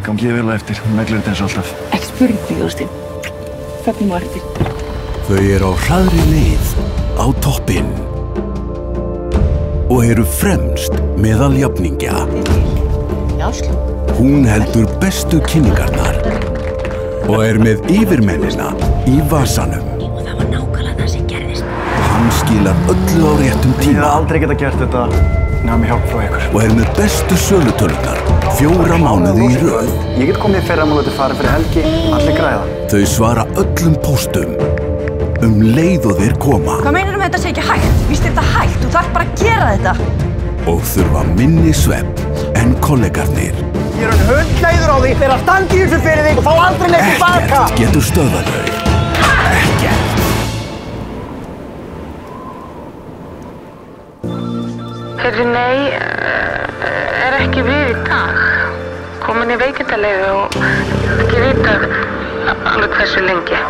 Gangi ég vel á eftir, neglir þetta eins og alltaf. Ekki spurning, Jósteinn. Fögnum á eftir. Þau eru á hraðri leið á toppinn og eru fremst meðal jafningja. Hún heldur bestu kynningarnar og er með yfirmennina í vasanum. Og það var nákvæmlega það sem gerðist. Hann skilar öllu á réttum Ég tíma hef aldrei getað gert þetta nema með hjálp frá ykkur. og er með bestu sölutölurnar 4 mánuði í röð. Ég get komið í fyrramálið til fara fyrir helgi, allir græða. Þau svara öllum póstum leið og þeir koma Hvað meinar með þetta sé ekki hægt? Víst er þetta hægt, þú þarf bara að gera þetta. og þurfa minni svefn en kollegarnir. Ég er hundleiður á því þegar að standa í þessu fyrir þig og fá aldrei neitt tilbaka. Ekkert getur stöðvað þau. Ekkert. Heyrðu, nei, er ekki við í dag. Komin í veikindaleyfi og ekki vita alveg hversu lengi.